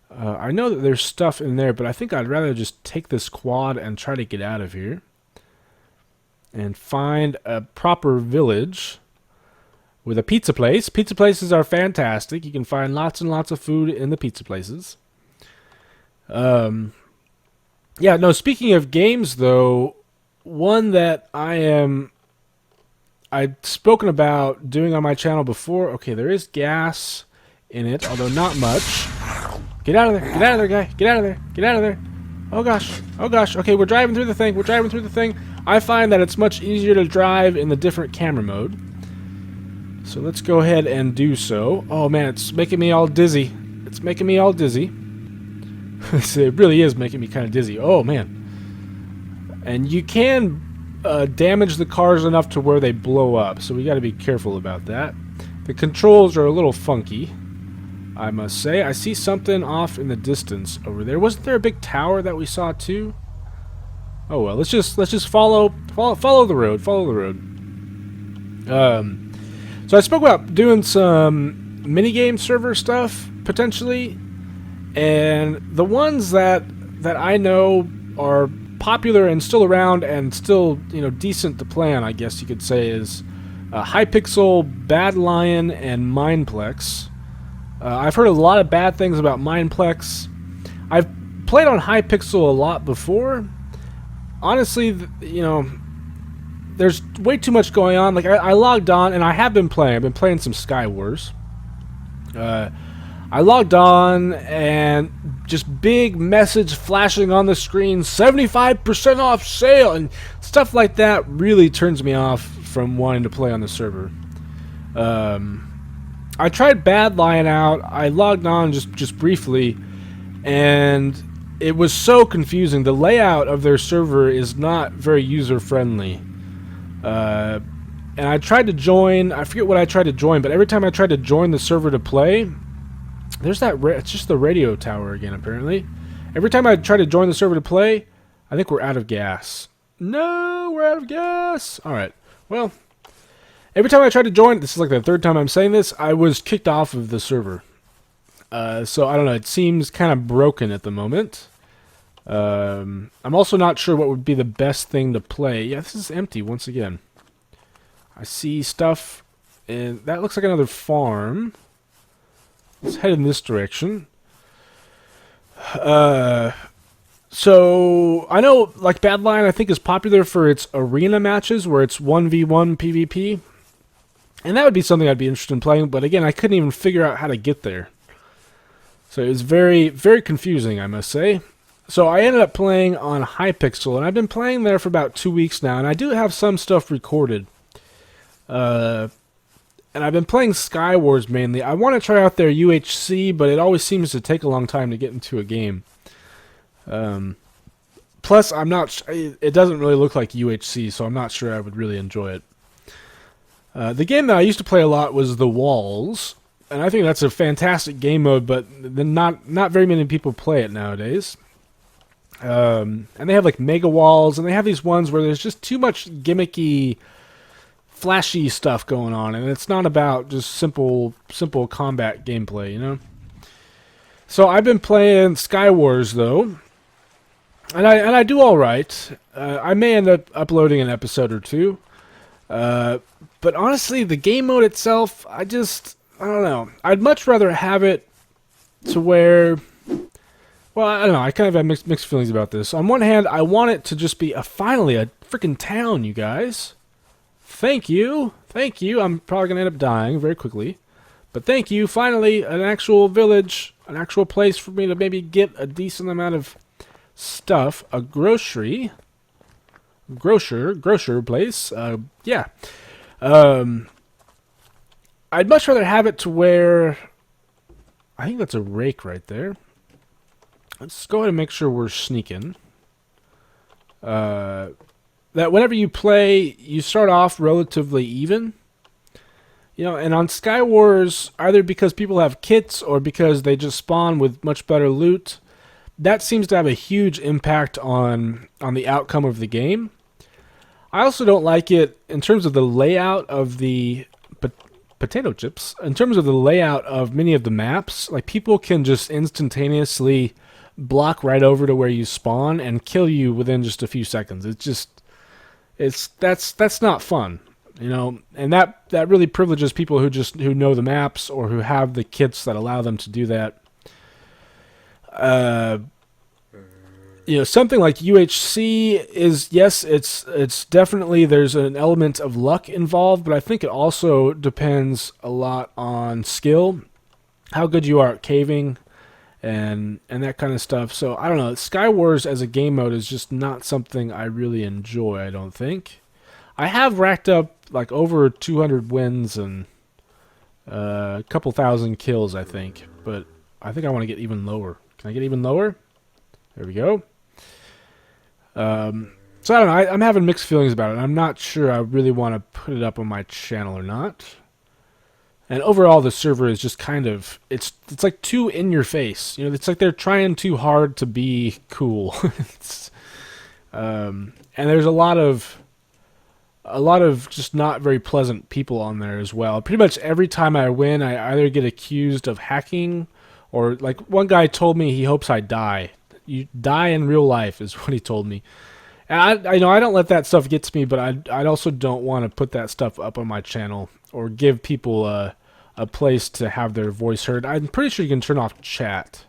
I know that there's stuff in there, but I think I'd rather just take this quad and try to get out of here and find a proper village with a pizza place. Pizza places are fantastic. You can find lots and lots of food in the pizza places. Yeah, no, speaking of games, though, one that I've spoken about doing on my channel before. Okay, there is gas in it, although not much. Get out of there. Get out of there, guy. Get out of there. Get out of there. Oh, gosh. Oh, gosh. Okay, we're driving through the thing. We're driving through the thing. I find that it's much easier to drive in the different camera mode. So let's go ahead and do so. Oh, man, it's making me all dizzy. It's making me all dizzy. It really is making me kind of dizzy. Oh, man. And you can damage the cars enough to where they blow up, so we got to be careful about that. The controls are a little funky, I must say. I see something off in the distance over there. Wasn't there a big tower that we saw too? Oh well, let's just follow the road. Follow the road. So I spoke about doing some minigame server stuff potentially, and the ones that I know are popular and still around and still decent to play on, I guess you could say, is Hypixel, Bad Lion, and Mineplex. I've heard a lot of bad things about Mineplex. I've played on Hypixel a lot before. Honestly, there's way too much going on. Like I logged on, and I have been playing. I've been playing some Sky Wars. I logged on, and just big message flashing on the screen, 75% off sale, and stuff like that really turns me off from wanting to play on the server. I tried Bad Lion out. I logged on just briefly, and it was so confusing. The layout of their server is not very user-friendly. And I tried to join. I forget what I tried to join, but every time I tried to join the server to play, there's that. It's just the radio tower again, apparently. Every time I try to join the server to play, I think we're out of gas. No, we're out of gas. All right. Well, every time I try to join, this is like the third time I'm saying this, I was kicked off of the server. So I don't know. It seems kind of broken at the moment. I'm also not sure what would be the best thing to play. Yeah, this is empty once again. I see stuff, and that looks like another farm. Let's head in this direction. So I know, like, Bad Lion, I think, is popular for its arena matches where it's 1v1 PvP, and that would be something I'd be interested in playing. But again, I couldn't even figure out how to get there, so it was very, very confusing, I must say. So I ended up playing on Hypixel, and I've been playing there for about 2 weeks now, and I do have some stuff recorded. And I've been playing Sky Wars mainly. I want to try out their UHC, but it always seems to take a long time to get into a game. Plus, I'm not. It doesn't really look like UHC, so I'm not sure I would really enjoy it. The game that I used to play a lot was The Walls, and I think that's a fantastic game mode, but not very many people play it nowadays. And they have like mega walls, and they have these ones where there's just too much gimmicky, flashy stuff going on, and it's not about just simple combat gameplay, you know. So I've been playing Sky Wars though, and I do all right. I may end up uploading an episode or two, but honestly, the game mode itself, I don't know. I'd much rather have it to where, well, I don't know. I kind of have mixed feelings about this. On one hand, I want it to just be finally a freaking town, you guys. Thank you. Thank you. I'm probably going to end up dying very quickly. But thank you. Finally, an actual village, an actual place for me to maybe get a decent amount of stuff. A grocer place. Yeah. I'd much rather have it to where, I think that's a rake right there. Let's go ahead and make sure we're sneaking. There that whenever you play, you start off relatively even. And on Sky Wars, either because people have kits or because they just spawn with much better loot, that seems to have a huge impact on the outcome of the game. I also don't like it in terms of the layout of the potato chips. In terms of the layout of many of the maps, like people can just instantaneously block right over to where you spawn and kill you within just a few seconds. That's not fun. And that really privileges people who know the maps or who have the kits that allow them to do that. Something like UHC is, yes, it's definitely, there's an element of luck involved, but I think it also depends a lot on skill, how good you are at caving, and that kind of stuff. So I don't know. Sky Wars as a game mode is just not something I really enjoy. I don't think. I have racked up like over 200 wins and a couple thousand kills, I think. But I think I want to get even lower. Can I get even lower? There we go. So I don't know. I'm having mixed feelings about it. I'm not sure I really want to put it up on my channel or not. And overall, the server is just kind of it's like too in your face. It's like they're trying too hard to be cool. And there's a lot of just not very pleasant people on there as well. Pretty much every time I win, I either get accused of hacking, or like one guy told me he hopes I die. You die in real life is what he told me. And I don't let that stuff get to me, but I also don't want to put that stuff up on my channel or give people a place to have their voice heard. I'm pretty sure you can turn off chat.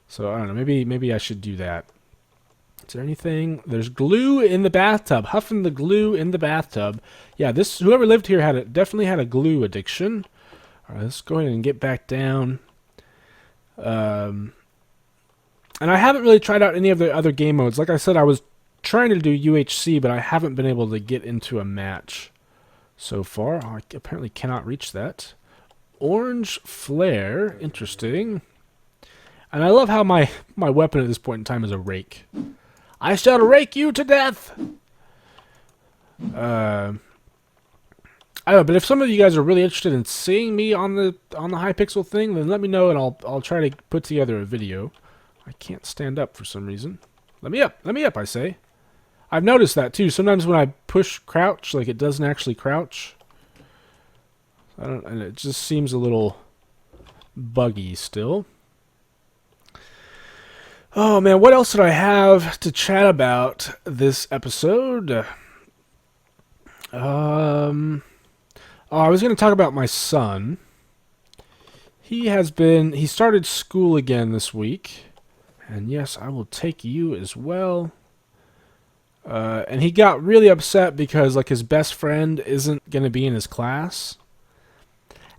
So I don't know, maybe I should do that. Is there anything? There's glue in the bathtub. Huffing the glue in the bathtub. Yeah, whoever lived here definitely had a glue addiction. All right, let's go ahead and get back down. And I haven't really tried out any of the other game modes. Like I said, I was trying to do UHC, but I haven't been able to get into a match so far. I apparently cannot reach that. Orange flare. Interesting. And I love how my weapon at this point in time is a rake. I shall rake you to death! I don't know, but if some of you guys are really interested in seeing me on the Hypixel thing, then let me know and I'll try to put together a video. I can't stand up for some reason. Let me up, I say. I've noticed that too. Sometimes when I push crouch, like it doesn't actually crouch. And it just seems a little buggy still. Oh man, what else did I have to chat about this episode? I was going to talk about my son. He started school again this week. And yes, I will take you as well. And he got really upset because like his best friend isn't going to be in his class.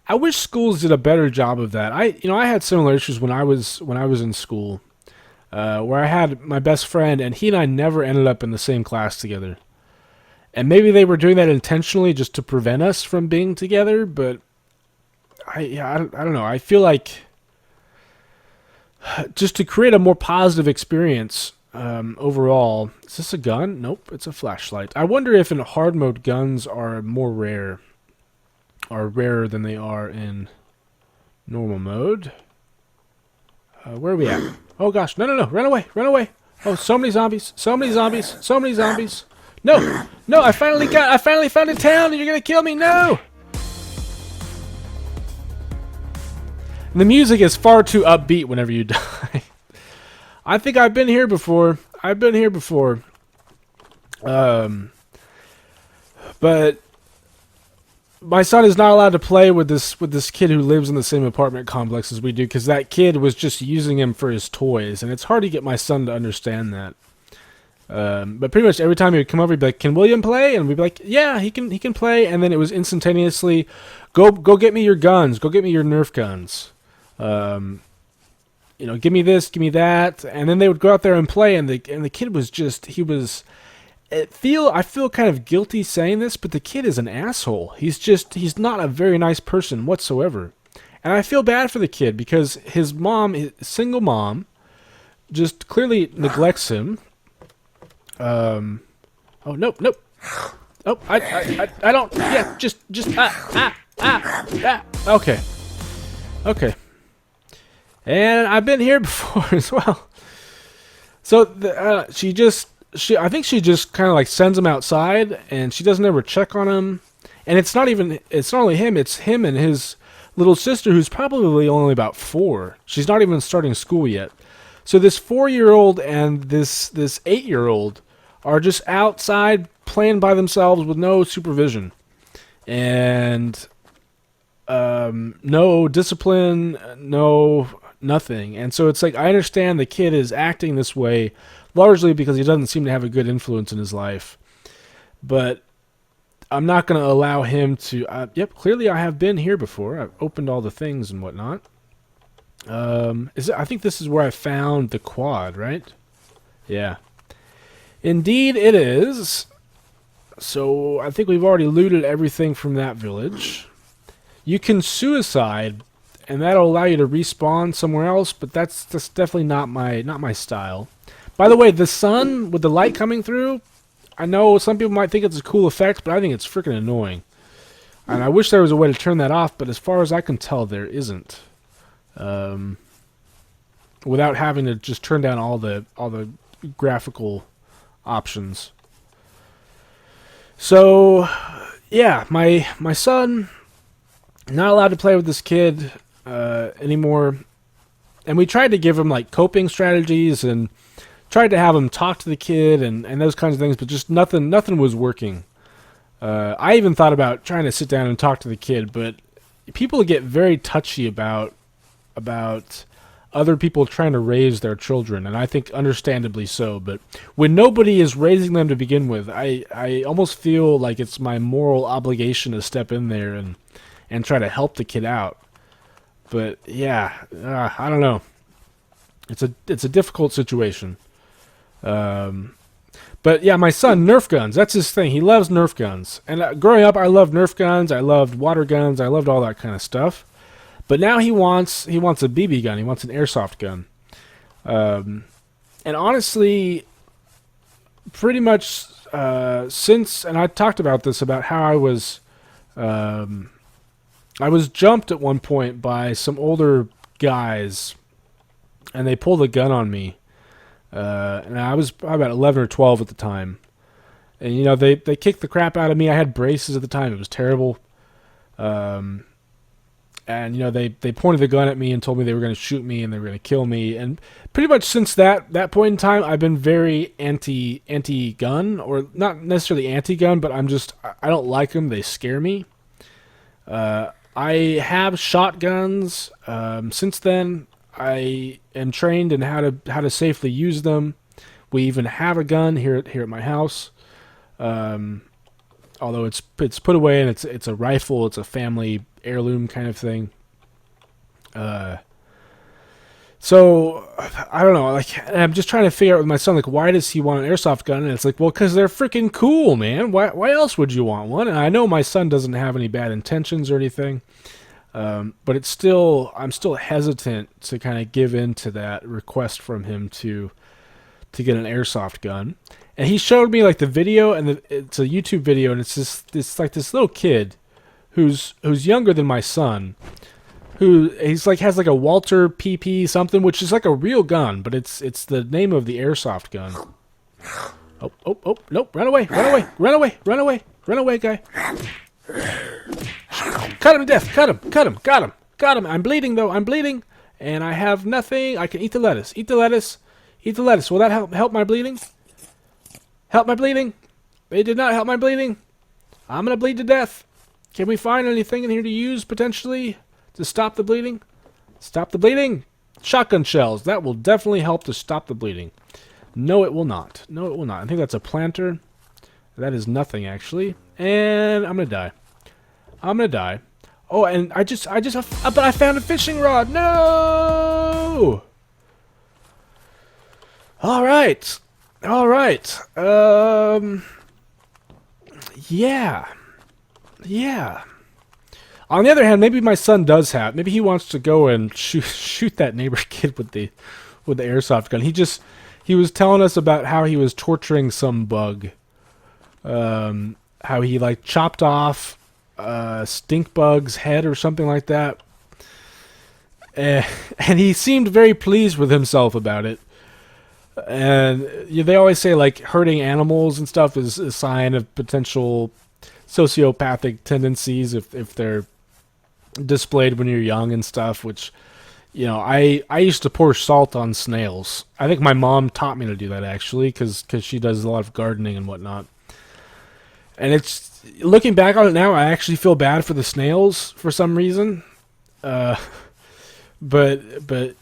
I wish schools did a better job of that. I had similar issues when I was in school, where I had my best friend and he and I never ended up in the same class together. And maybe they were doing that intentionally just to prevent us from being together, but I don't know. I feel like just to create a more positive experience overall. Is this a gun? Nope, it's a flashlight. I wonder if in hard mode guns are rarer than they are in normal mode. Where are we at? Oh gosh, no, run away. Oh, so many zombies. No, I finally found a town and you're gonna kill me, no! The music is far too upbeat whenever you die. I think I've been here before. But my son is not allowed to play with this kid who lives in the same apartment complex as we do, because that kid was just using him for his toys, and it's hard to get my son to understand that. But pretty much every time he would come over, he'd be like, "Can William play?" And we'd be like, "Yeah, he can play." And then it was instantaneously, "Go get me your guns. Go get me your Nerf guns. Give me this, give me that." And then they would go out there and play, and the kid was just I feel kind of guilty saying this, but the kid is an asshole. He's not a very nice person whatsoever. And I feel bad for the kid because his single mom, just clearly neglects him. Oh, nope, nope. Oh, I don't. Yeah, just Okay, okay. And I've been here before as well. So I think she just kind of like sends him outside, and she doesn't ever check on him. And it's not only him, it's him and his little sister, who's probably only about 4. She's not even starting school yet. So this 4-year-old and this 8-year-old are just outside playing by themselves with no supervision. And no discipline, no nothing. And so it's like, I understand the kid is acting this way largely because he doesn't seem to have a good influence in his life. But I'm not going to allow him to... yep, clearly I have been here before. I've opened all the things and whatnot. I think this is where I found the quad, right? Yeah. Indeed it is. So I think we've already looted everything from that village. You can suicide, and that'll allow you to respawn somewhere else, but that's definitely not my style. By the way, the sun with the light coming through, I know some people might think it's a cool effect, but I think it's freaking annoying. And I wish there was a way to turn that off, but as far as I can tell, there isn't. Without having to just turn down all the graphical options. So, yeah, my son, not allowed to play with this kid anymore. And we tried to give him like coping strategies and tried to have him talk to the kid and those kinds of things, but just nothing was working. I even thought about trying to sit down and talk to the kid, but people get very touchy about other people trying to raise their children, and I think understandably so. But when nobody is raising them to begin with, I almost feel like it's my moral obligation to step in there and try to help the kid out. But yeah, I don't know. It's a difficult situation. But yeah, my son, Nerf guns. That's his thing. He loves Nerf guns. And growing up, I loved Nerf guns. I loved water guns. I loved all that kind of stuff. But now he wants a BB gun. He wants an airsoft gun. And honestly, pretty much since, and I talked about this, about how I was jumped at one point by some older guys, and they pulled a gun on me. And I was probably about 11 or 12 at the time. And, you know, they kicked the crap out of me. I had braces at the time. It was terrible. And, you know, they pointed the gun at me and told me they were going to shoot me and they were going to kill me. And pretty much since that point in time, I've been very anti-gun, or not necessarily anti-gun, but I don't like them. They scare me. I have shotguns. Since then, I am trained in how to safely use them. We even have a gun here at my house. Although it's put away and it's a rifle, it's a family heirloom kind of thing. So I don't know, like, I'm just trying to figure out with my son, like, why does he want an airsoft gun? And it's like, well, because they're freaking cool, man. Why else would you want one? And I know my son doesn't have any bad intentions or anything. But I'm still hesitant to kind of give in to that request from him to get an airsoft gun. And he showed me like the video, and it's a YouTube video, and it's this little kid who's younger than my son, he's like has like a Walter PP something, which is like a real gun, but it's the name of the airsoft gun. Oh, nope, run away, guy. Cut him to death, cut him, got him. I'm bleeding though, and I have nothing. I can eat the lettuce. Will that help my bleeding? Help my bleeding? It did not help my bleeding. I'm gonna bleed to death. Can we find anything in here to use potentially to stop the bleeding? Stop the bleeding. Shotgun shells. That will definitely help to stop the bleeding. No, it will not. I think that's a planter. That is nothing actually. And I'm gonna die. Oh, and but I found a fishing rod. No. All right. Yeah. On the other hand, maybe my son does have. Maybe he wants to go and shoot that neighbor kid with the airsoft gun. He was telling us about how he was torturing some bug How he like chopped off stink bug's head or something like that. And he seemed very pleased with himself about it. And they always say like hurting animals and stuff is a sign of potential sociopathic tendencies if they're displayed when you're young and stuff, which I used to pour salt on snails. I think my mom taught me to do that actually because she does a lot of gardening and whatnot. And it's looking back on it now, I actually feel bad for the snails for some reason. But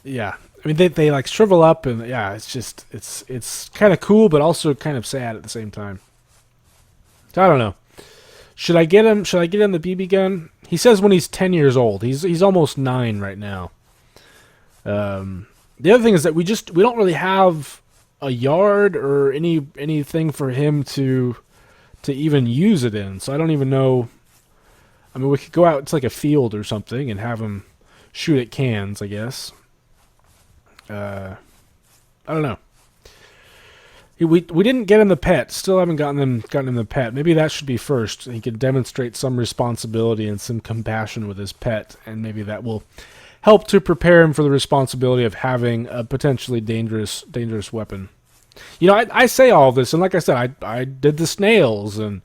yeah, I mean they like shrivel up and yeah, it's kind of cool but also kind of sad at the same time. So I don't know. Should I get him? Should I get him the BB gun? He says when he's 10 years old. He's almost 9 right now. The other thing is that we don't really have a yard or anything for him to even use it in. So I don't even know. I mean, we could go out to like a field or something and have him shoot at cans, I guess. I don't know. We didn't get him the pet. Still haven't gotten him the pet. Maybe that should be first. He could demonstrate some responsibility and some compassion with his pet, and maybe that will help to prepare him for the responsibility of having a potentially dangerous weapon. I say all of this, and like I said, I did the snails, and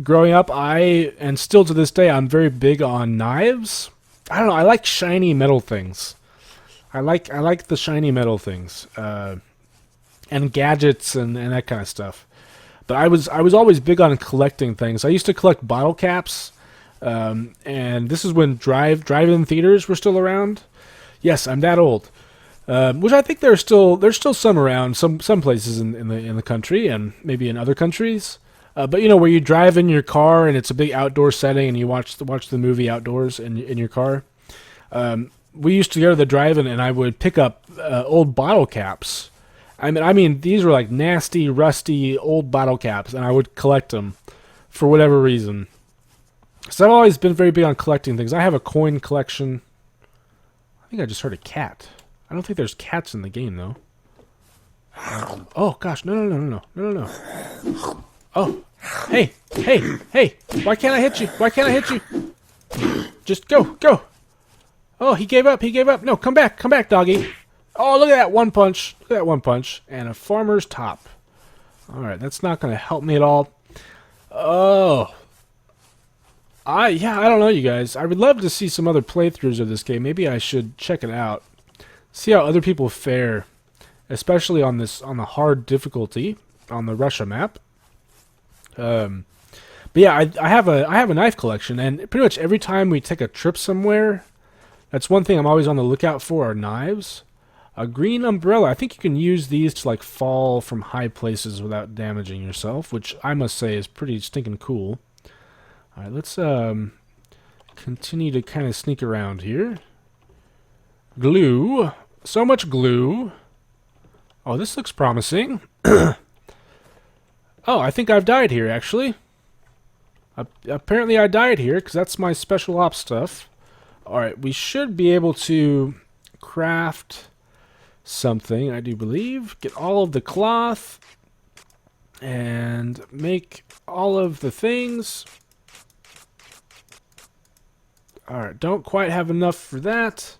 growing up, and still to this day, I'm very big on knives. I don't know. I like shiny metal things. I like the shiny metal things. And gadgets and that kind of stuff. But I was always big on collecting things. I used to collect bottle caps, and this is when drive-in theaters were still around. Yes, I'm that old. Which I think there's still some around, some places in the country and maybe in other countries. But where you drive in your car and it's a big outdoor setting and you watch the movie outdoors in your car. We used to go to the drive-in and I would pick up old bottle caps. I mean, these were like nasty, rusty, old bottle caps, and I would collect them for whatever reason. So I've always been very big on collecting things. I have a coin collection. I think I just heard a cat. I don't think there's cats in the game, though. Oh, gosh. No. Oh, hey. Why can't I hit you? Just go. Oh, he gave up. No, come back, doggy. Oh, look at that one punch. And a farmer's top. Alright, that's not going to help me at all. Oh. I don't know, you guys. I would love to see some other playthroughs of this game. Maybe I should check it out. See how other people fare. Especially on the hard difficulty. On the Russia map. But yeah, I have a knife collection. And pretty much every time we take a trip somewhere, that's one thing I'm always on the lookout for are knives. A green umbrella. I think you can use these to like fall from high places without damaging yourself, which I must say is pretty stinking cool. Alright, let's continue to kind of sneak around here. Glue. So much glue. Oh, this looks promising. Oh, I think I've died here, actually. Apparently I died here, because that's my special ops stuff. Alright, we should be able to craft something, I do believe. Get all of the cloth and make all of the things. Alright, don't quite have enough for that.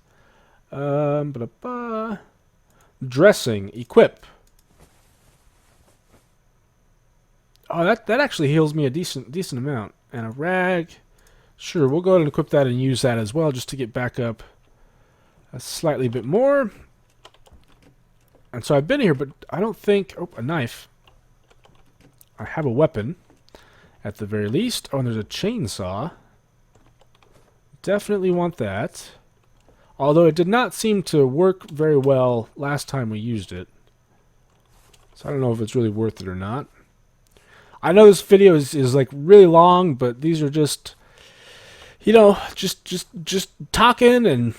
Dressing, equip. Oh, that actually heals me a decent amount. And a rag. Sure, we'll go ahead and equip that and use that as well just to get back up a slightly bit more. And so I've been here, but I don't think... Oh, a knife. I have a weapon, at the very least. Oh, and there's a chainsaw. Definitely want that. Although it did not seem to work very well last time we used it. So I don't know if it's really worth it or not. I know this video is like really long, but these are just... just talking and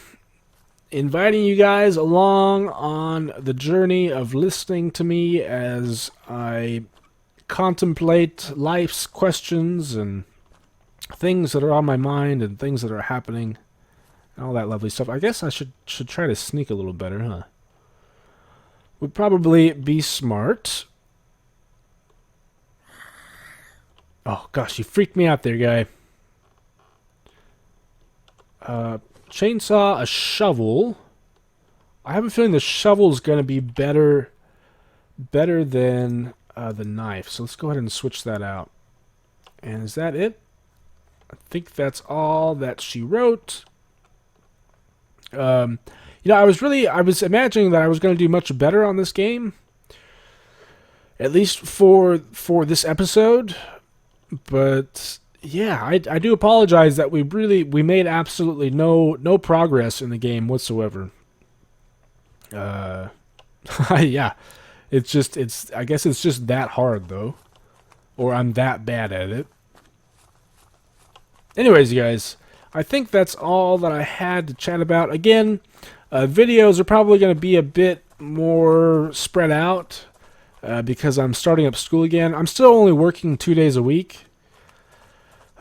inviting you guys along on the journey of listening to me as I contemplate life's questions and things that are on my mind and things that are happening and all that lovely stuff. I guess I should try to sneak a little better, huh? Would probably be smart. Oh, gosh, you freaked me out there, guy. Chainsaw, a shovel. I have a feeling the shovel is going to be better than the knife. So let's go ahead and switch that out. And is that it? I think that's all that she wrote. I was imagining that I was going to do much better on this game, at least for this episode. But yeah, I do apologize that we made absolutely no progress in the game whatsoever. Yeah, I guess it's just that hard though, or I'm that bad at it. Anyways, you guys, I think that's all that I had to chat about. Again, videos are probably going to be a bit more spread out because I'm starting up school again. I'm still only working 2 days a week.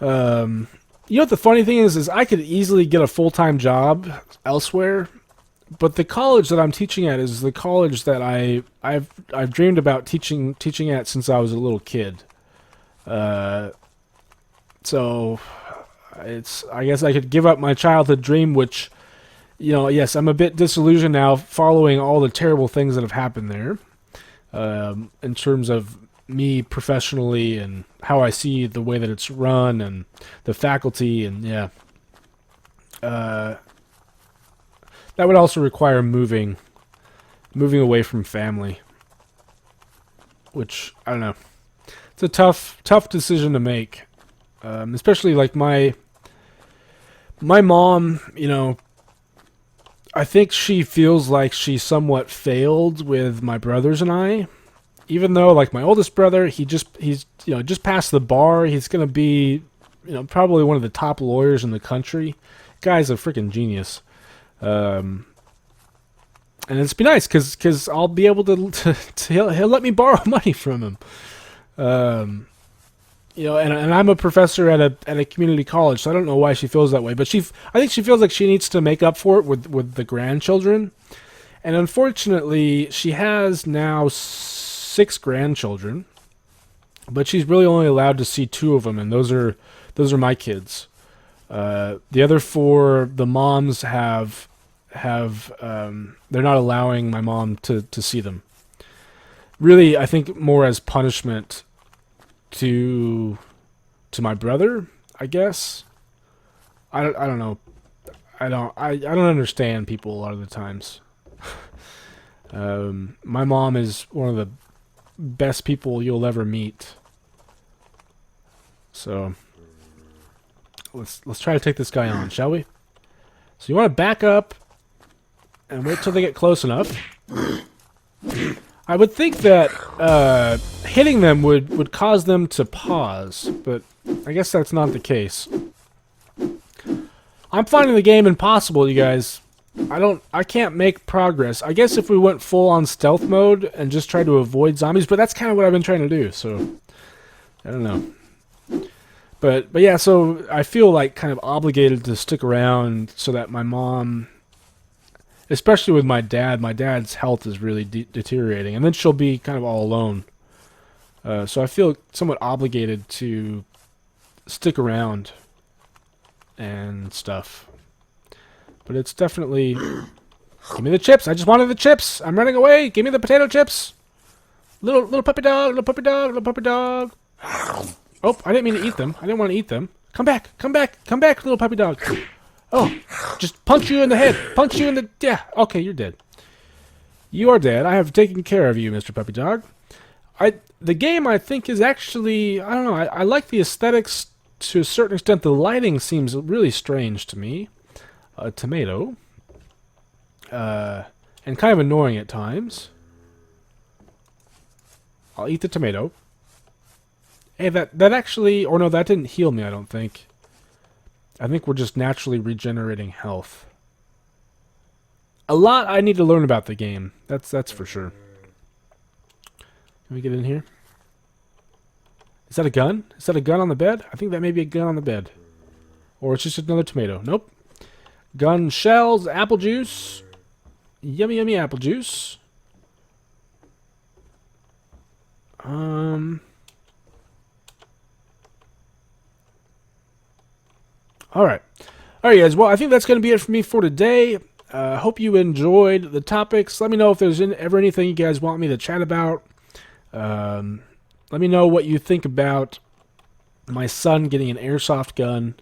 You know what the funny thing is I could easily get a full-time job elsewhere, but the college that I'm teaching at is the college that I've dreamed about teaching at since I was a little kid. So I guess I could give up my childhood dream, which, yes, I'm a bit disillusioned now following all the terrible things that have happened there, in terms of me professionally and how I see the way that it's run and the faculty, and yeah. That would also require moving away from family, which, I don't know. It's a tough decision to make. Especially like my mom, I think she feels like she somewhat failed with my brothers and I, even though like my oldest brother, he's just passed the bar. He's going to be, probably one of the top lawyers in the country. Guy's a freaking genius. And it's be nice because I'll be able to he'll let me borrow money from him. And I'm a professor at a community college, so I don't know why she feels that way. But I think she feels like she needs to make up for it with the grandchildren. And unfortunately, she has now 6 grandchildren, but she's really only allowed to see 2 of them, and those are my kids. The other 4, the moms have they're not allowing my mom to see them. Really, I think more as punishment to my brother, I guess. I don't know. I don't understand people a lot of the times. My mom is one of the best people you'll ever meet. So let's try to take this guy on, shall we? So you want to back up and wait till they get close enough. I would think that hitting them would cause them to pause, but I guess that's not the case. I'm finding the game impossible, you guys. I can't make progress. I guess if we went full on stealth mode and just tried to avoid zombies, but that's kind of what I've been trying to do, so I don't know. But yeah, so I feel like kind of obligated to stick around so that my mom, especially with my dad's health is really deteriorating, and then she'll be kind of all alone. So I feel somewhat obligated to stick around and stuff. But it's definitely... Give me the chips! I just wanted the chips! I'm running away! Give me the potato chips! Little puppy dog, little puppy dog, little puppy dog! Oh, I didn't mean to eat them. I didn't want to eat them. Come back, come back, come back, little puppy dog! Oh, just punch you in the head. Punch you in the... Yeah, okay, you're dead. You are dead. I have taken care of you, Mr. Puppy Dog. The game, I think, is actually... I don't know. I like the aesthetics to a certain extent. The lighting seems really strange to me. Tomato. And kind of annoying at times. I'll eat the tomato. Hey, that actually... Or no, that didn't heal me, I don't think. I think we're just naturally regenerating health. A lot I need to learn about the game. That's for sure. Can we get in here? Is that a gun? Is that a gun on the bed? I think that may be a gun on the bed. Or it's just another tomato. Nope. Gun, shells, apple juice. Yummy, yummy apple juice. Alright. Alright, guys. Well, I think that's going to be it for me for today. Hope you enjoyed the topics. Let me know if there's ever anything you guys want me to chat about. Let me know what you think about my son getting an airsoft gun.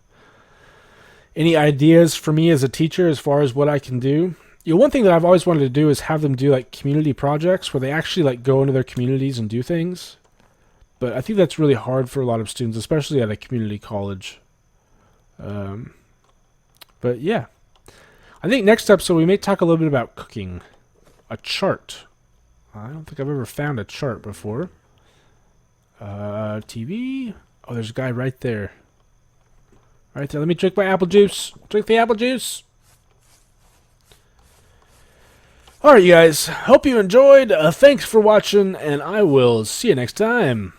Any ideas for me as a teacher as far as what I can do? One thing that I've always wanted to do is have them do like community projects where they actually like go into their communities and do things. But I think that's really hard for a lot of students, especially at a community college. But yeah, I think next episode we may talk a little bit about cooking. A chart. I don't think I've ever found a chart before. TV. Oh, there's a guy right there. Right there. Let me drink my apple juice. Drink the apple juice. Alright, you guys. Hope you enjoyed. Thanks for watching, and I will see you next time.